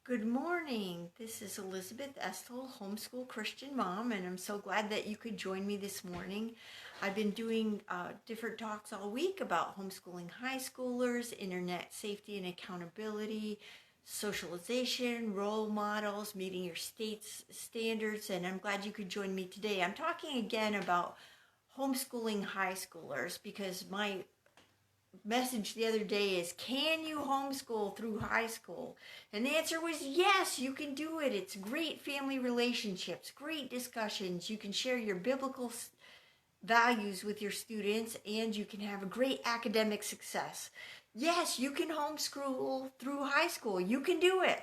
Good morning. This is Elizabeth Estel, Homeschool Christian Mom, and I'm so glad that you could join me this morning. I've been doing different talks all week about homeschooling high schoolers, internet safety and accountability, socialization, role models, meeting your state's standards, and I'm glad you could join me today. I'm talking again about homeschooling high schoolers because my message the other day is, can you homeschool through high school? And the answer was yes, you can do it. It's great family relationships, great discussions. You can share your biblical values with your students, and you can have a great academic success. Yes, you can homeschool through high school. You can do it.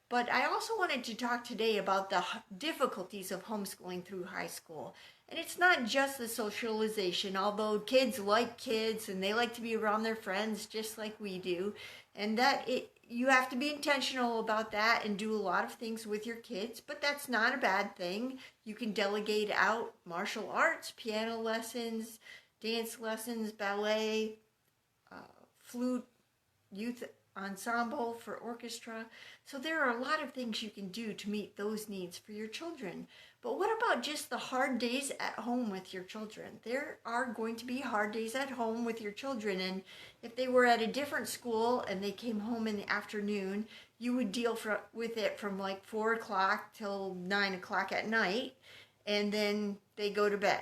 But I also wanted to talk today about the difficulties of homeschooling through high school. And it's not just the socialization, although kids like kids and they like to be around their friends just like we do. And you have to be intentional about that and do a lot of things with your kids, but that's not a bad thing. You can delegate out martial arts, piano lessons, dance lessons, ballet, flute, youth ensemble for orchestra. So there are a lot of things you can do to meet those needs for your children. But what about just the hard days at home with your children? There are going to be hard days at home with your children, and if they were at a different school and they came home in the afternoon, you would deal with it from like 4 o'clock till 9 o'clock at night, and then they go to bed.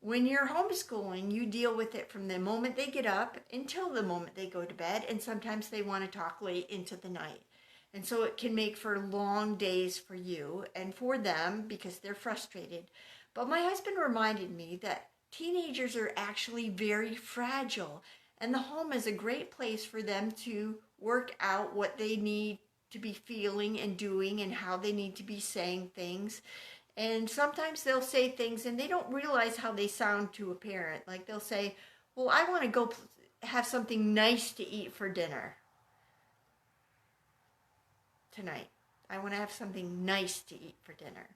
When you're homeschooling, you deal with it from the moment they get up until the moment they go to bed, and sometimes they want to talk late into the night. And so it can make for long days for you and for them because they're frustrated. But my husband reminded me that teenagers are actually very fragile, and the home is a great place for them to work out what they need to be feeling and doing and how they need to be saying things. And sometimes they'll say things and they don't realize how they sound to a parent. Like they'll say, well, I want to go have something nice to eat for dinner tonight. I want to have something nice to eat for dinner.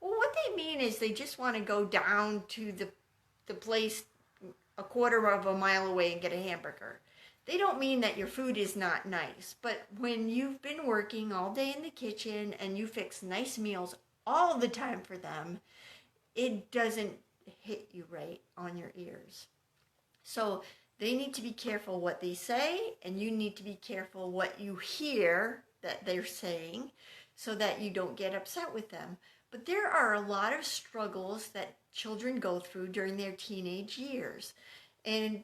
Well, what they mean is they just want to go down to the place a quarter of a mile away and get a hamburger. They don't mean that your food is not nice, but when you've been working all day in the kitchen and you fix nice meals all the time for them, it doesn't hit you right on your ears. So they need to be careful what they say, and you need to be careful what you hear that they're saying so that you don't get upset with them. But there are a lot of struggles that children go through during their teenage years. And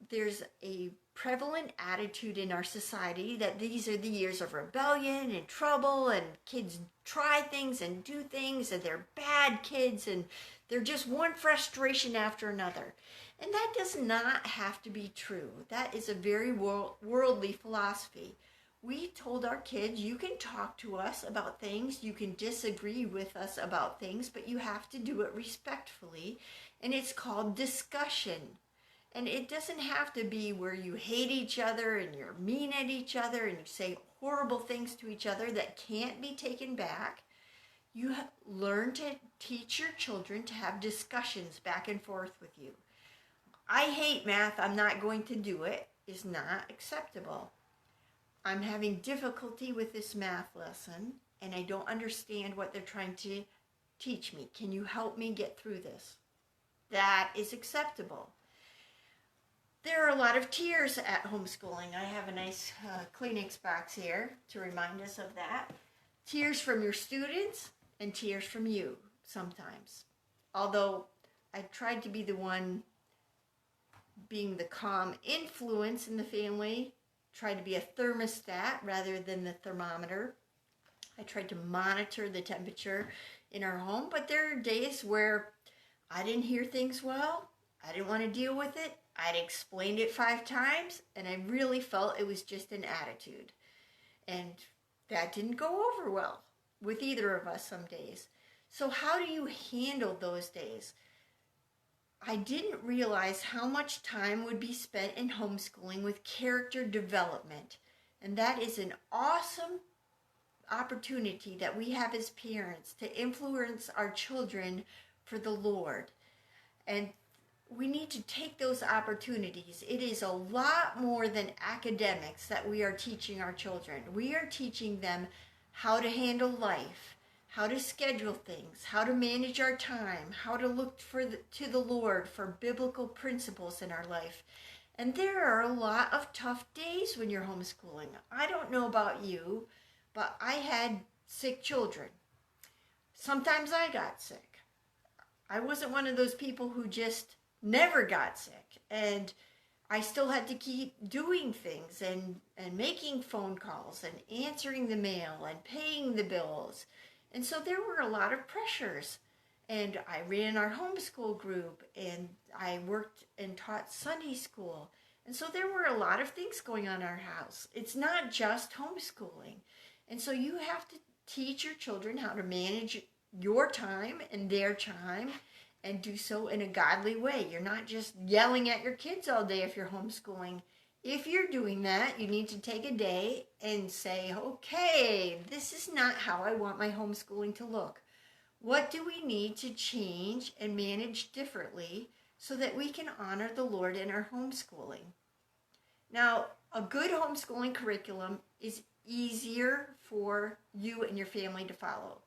there's a prevalent attitude in our society that these are the years of rebellion and trouble, and kids try things and do things, and they're bad kids, and they're just one frustration after another. And that does not have to be true. That is a very worldly philosophy. We told our kids, you can talk to us about things, you can disagree with us about things, but you have to do it respectfully, and it's called discussion. And it doesn't have to be where you hate each other and you're mean at each other and you say horrible things to each other that can't be taken back. You learn to teach your children to have discussions back and forth with you. I hate math, I'm not going to do it, is not acceptable. I'm having difficulty with this math lesson and I don't understand what they're trying to teach me. Can you help me get through this? That is acceptable. There are a lot of tears at homeschooling. I have a nice Kleenex box here to remind us of that. Tears from your students and tears from you sometimes. Although I tried to be the one being the calm influence in the family, tried to be a thermostat rather than the thermometer. I tried to monitor the temperature in our home, but there are days where I didn't hear things well. I didn't want to deal with it. I'd explained it 5 times, and I really felt it was just an attitude. And that didn't go over well with either of us some days. So how do you handle those days? I didn't realize how much time would be spent in homeschooling with character development. And that is an awesome opportunity that we have as parents to influence our children for the Lord. And we need to take those opportunities. It is a lot more than academics that we are teaching our children. We are teaching them how to handle life, how to schedule things, how to manage our time, how to look to the Lord for biblical principles in our life. And there are a lot of tough days when you're homeschooling. I don't know about you, but I had sick children. Sometimes I got sick. I wasn't one of those people who just never got sick, and I still had to keep doing things and making phone calls and answering the mail and paying the bills. And so there were a lot of pressures. And I ran our homeschool group, and I worked and taught Sunday school. And so there were a lot of things going on in our house. It's not just homeschooling. And so you have to teach your children how to manage your time and their time and do so in a godly way. You're not just yelling at your kids all day if you're homeschooling. If you're doing that, you need to take a day and say, okay, this is not how I want my homeschooling to look. What do we need to change and manage differently so that we can honor the Lord in our homeschooling? Now, a good homeschooling curriculum is easier for you and your family to follow.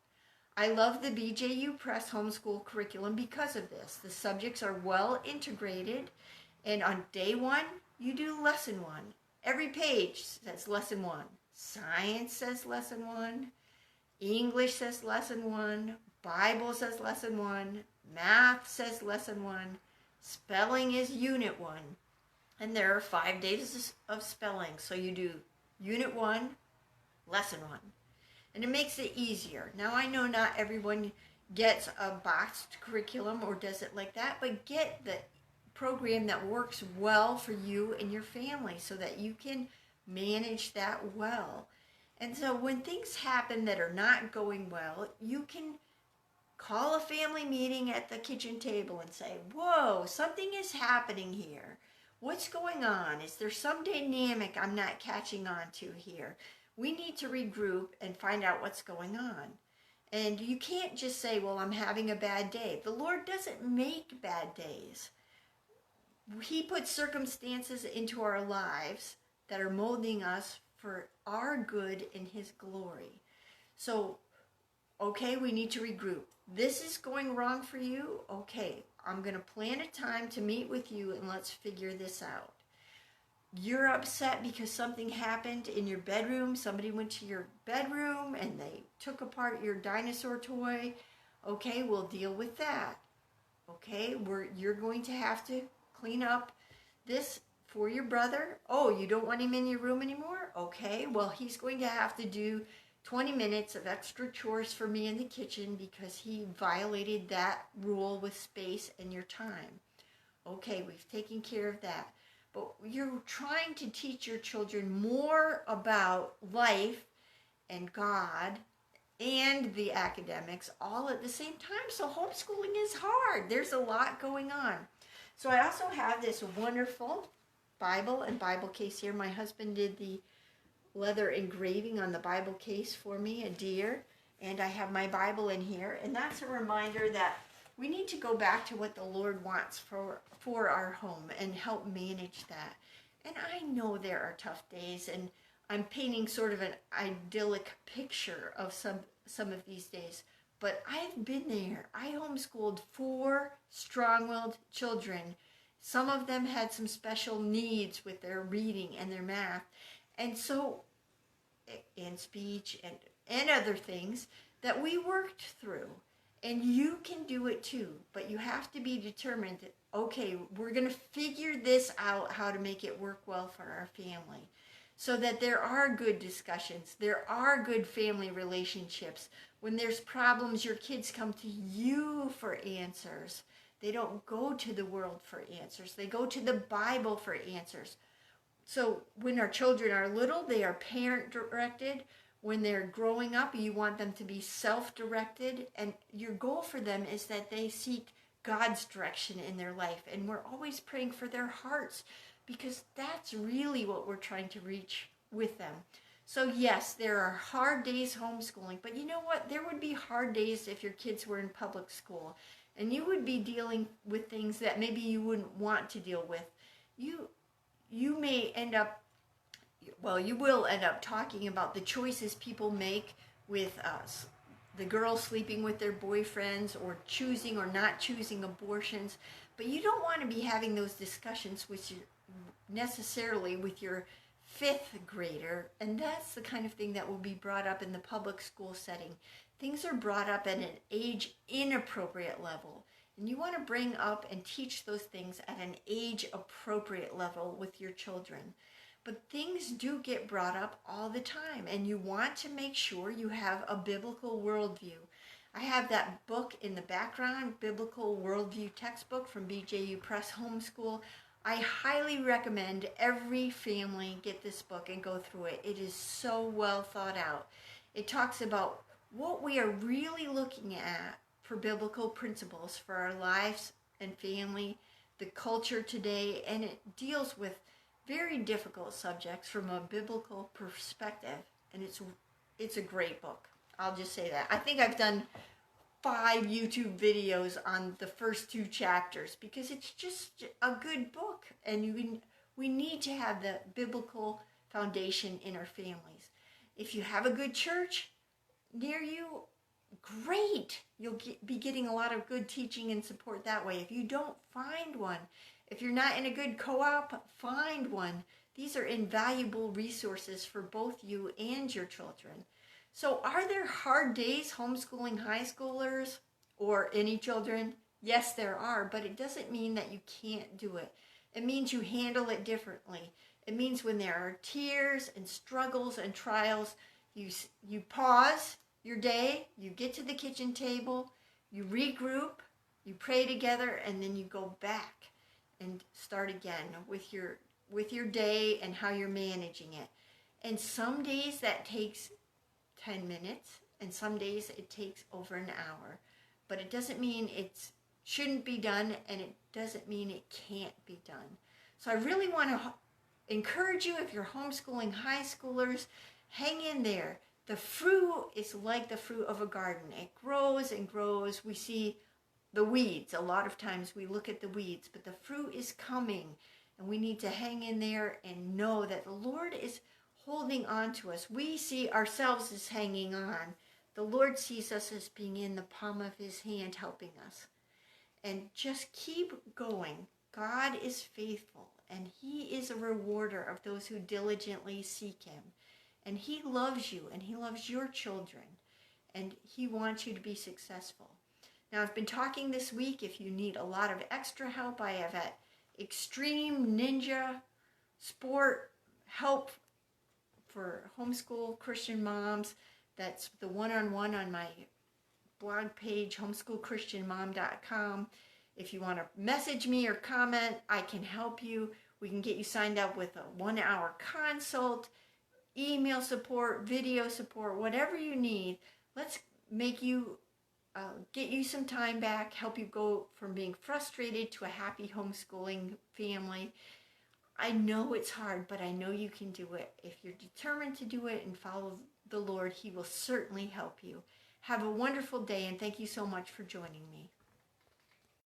I love the BJU Press homeschool curriculum because of this. The subjects are well integrated, and on day one, you do lesson one. Every page says lesson one. Science says lesson one. English says lesson one. Bible says lesson one. Math says lesson one. Spelling is unit one. And there are 5 days of spelling. So you do unit one, lesson one. And it makes it easier. Now I know not everyone gets a boxed curriculum or does it like that, but get the program that works well for you and your family so that you can manage that well. And so when things happen that are not going well, you can call a family meeting at the kitchen table and say, whoa, something is happening here. What's going on? Is there some dynamic I'm not catching on to here? We need to regroup and find out what's going on. And you can't just say, well, I'm having a bad day. The Lord doesn't make bad days. He puts circumstances into our lives that are molding us for our good in His glory. So, okay, we need to regroup. This is going wrong for you? Okay, I'm going to plan a time to meet with you and let's figure this out. You're upset because something happened in your bedroom. Somebody went to your bedroom and they took apart your dinosaur toy. Okay, we'll deal with that. Okay, you're going to have to clean up this for your brother. Oh, you don't want him in your room anymore? Okay, well, he's going to have to do 20 minutes of extra chores for me in the kitchen because he violated that rule with space and your time. Okay, we've taken care of that. But you're trying to teach your children more about life and God and the academics all at the same time. So homeschooling is hard. There's a lot going on. So I also have this wonderful Bible and Bible case here. My husband did the leather engraving on the Bible case for me, a deer. And I have my Bible in here. And that's a reminder that we need to go back to what the Lord wants for our home and help manage that. And I know there are tough days, and I'm painting sort of an idyllic picture of some of these days. But I've been there. I homeschooled 4 strong-willed children. Some of them had some special needs with their reading and their math. And so, and speech and other things that we worked through. And you can do it too, but you have to be determined that, okay, we're going to figure this out, how to make it work well for our family. So that there are good discussions, there are good family relationships. When there's problems, your kids come to you for answers. They don't go to the world for answers. They go to the Bible for answers. So when our children are little, they are parent-directed. When they're growing up, you want them to be self-directed, and your goal for them is that they seek God's direction in their life. And we're always praying for their hearts because that's really what we're trying to reach with them. So yes, there are hard days homeschooling, but you know what? There would be hard days if your kids were in public school. And you would be dealing with things that maybe you wouldn't want to deal with. You may end up, well, you will end up talking about the choices people make with the girls sleeping with their boyfriends, or choosing or not choosing abortions. But you don't want to be having those discussions necessarily with your fifth grader, and that's the kind of thing that will be brought up in the public school setting. Things are brought up at an age inappropriate level, and you want to bring up and teach those things at an age appropriate level with your children. But things do get brought up all the time, and you want to make sure you have a biblical worldview. I have that book in the background, Biblical Worldview Textbook from BJU Press Homeschool. I highly recommend every family get this book and go through it. It is so well thought out. It talks about what we are really looking at for biblical principles for our lives and family, the culture today, and it deals with very difficult subjects from a biblical perspective, and it's a great book. I'll just say that. I think I've done 5 YouTube videos on the first 2 chapters because it's just a good book, and we need to have the biblical foundation in our families. If you have a good church near you, great. You'll be getting a lot of good teaching and support that way. If you don't, find one. If you're not in a good co-op, find one. These are invaluable resources for both you and your children. So are there hard days homeschooling high schoolers or any children? Yes, there are, but it doesn't mean that you can't do it. It means you handle it differently. It means when there are tears and struggles and trials, you pause your day, you get to the kitchen table, you regroup, you pray together, and then you go back and start again with your day and how you're managing it. And some days that takes 10 minutes, and some days it takes over an hour. But it doesn't mean it shouldn't be done, and it doesn't mean it can't be done. So I really want to encourage you, if you're homeschooling high schoolers, hang in there. The fruit is like the fruit of a garden. It grows and grows. We see the weeds. A lot of times we look at the weeds, but the fruit is coming, and we need to hang in there and know that the Lord is holding on to us. We see ourselves as hanging on. The Lord sees us as being in the palm of his hand, helping us. And just keep going. God is faithful, and he is a rewarder of those who diligently seek him. And he loves you, and he loves your children, and he wants you to be successful. Now, I've been talking this week. If you need a lot of extra help, I have at Extreme Ninja Sport Help for Homeschool Christian Moms. That's the one-on-one on my blog page, HomeschoolChristianMom.com. If you want to message me or comment, I can help you. We can get you signed up with a 1-hour consult, email support, video support, whatever you need. Let's make you get you some time back, help you go from being frustrated to a happy homeschooling family. I know it's hard, but I know you can do it. If you're determined to do it and follow the Lord, he will certainly help you. Have a wonderful day, and thank you so much for joining me.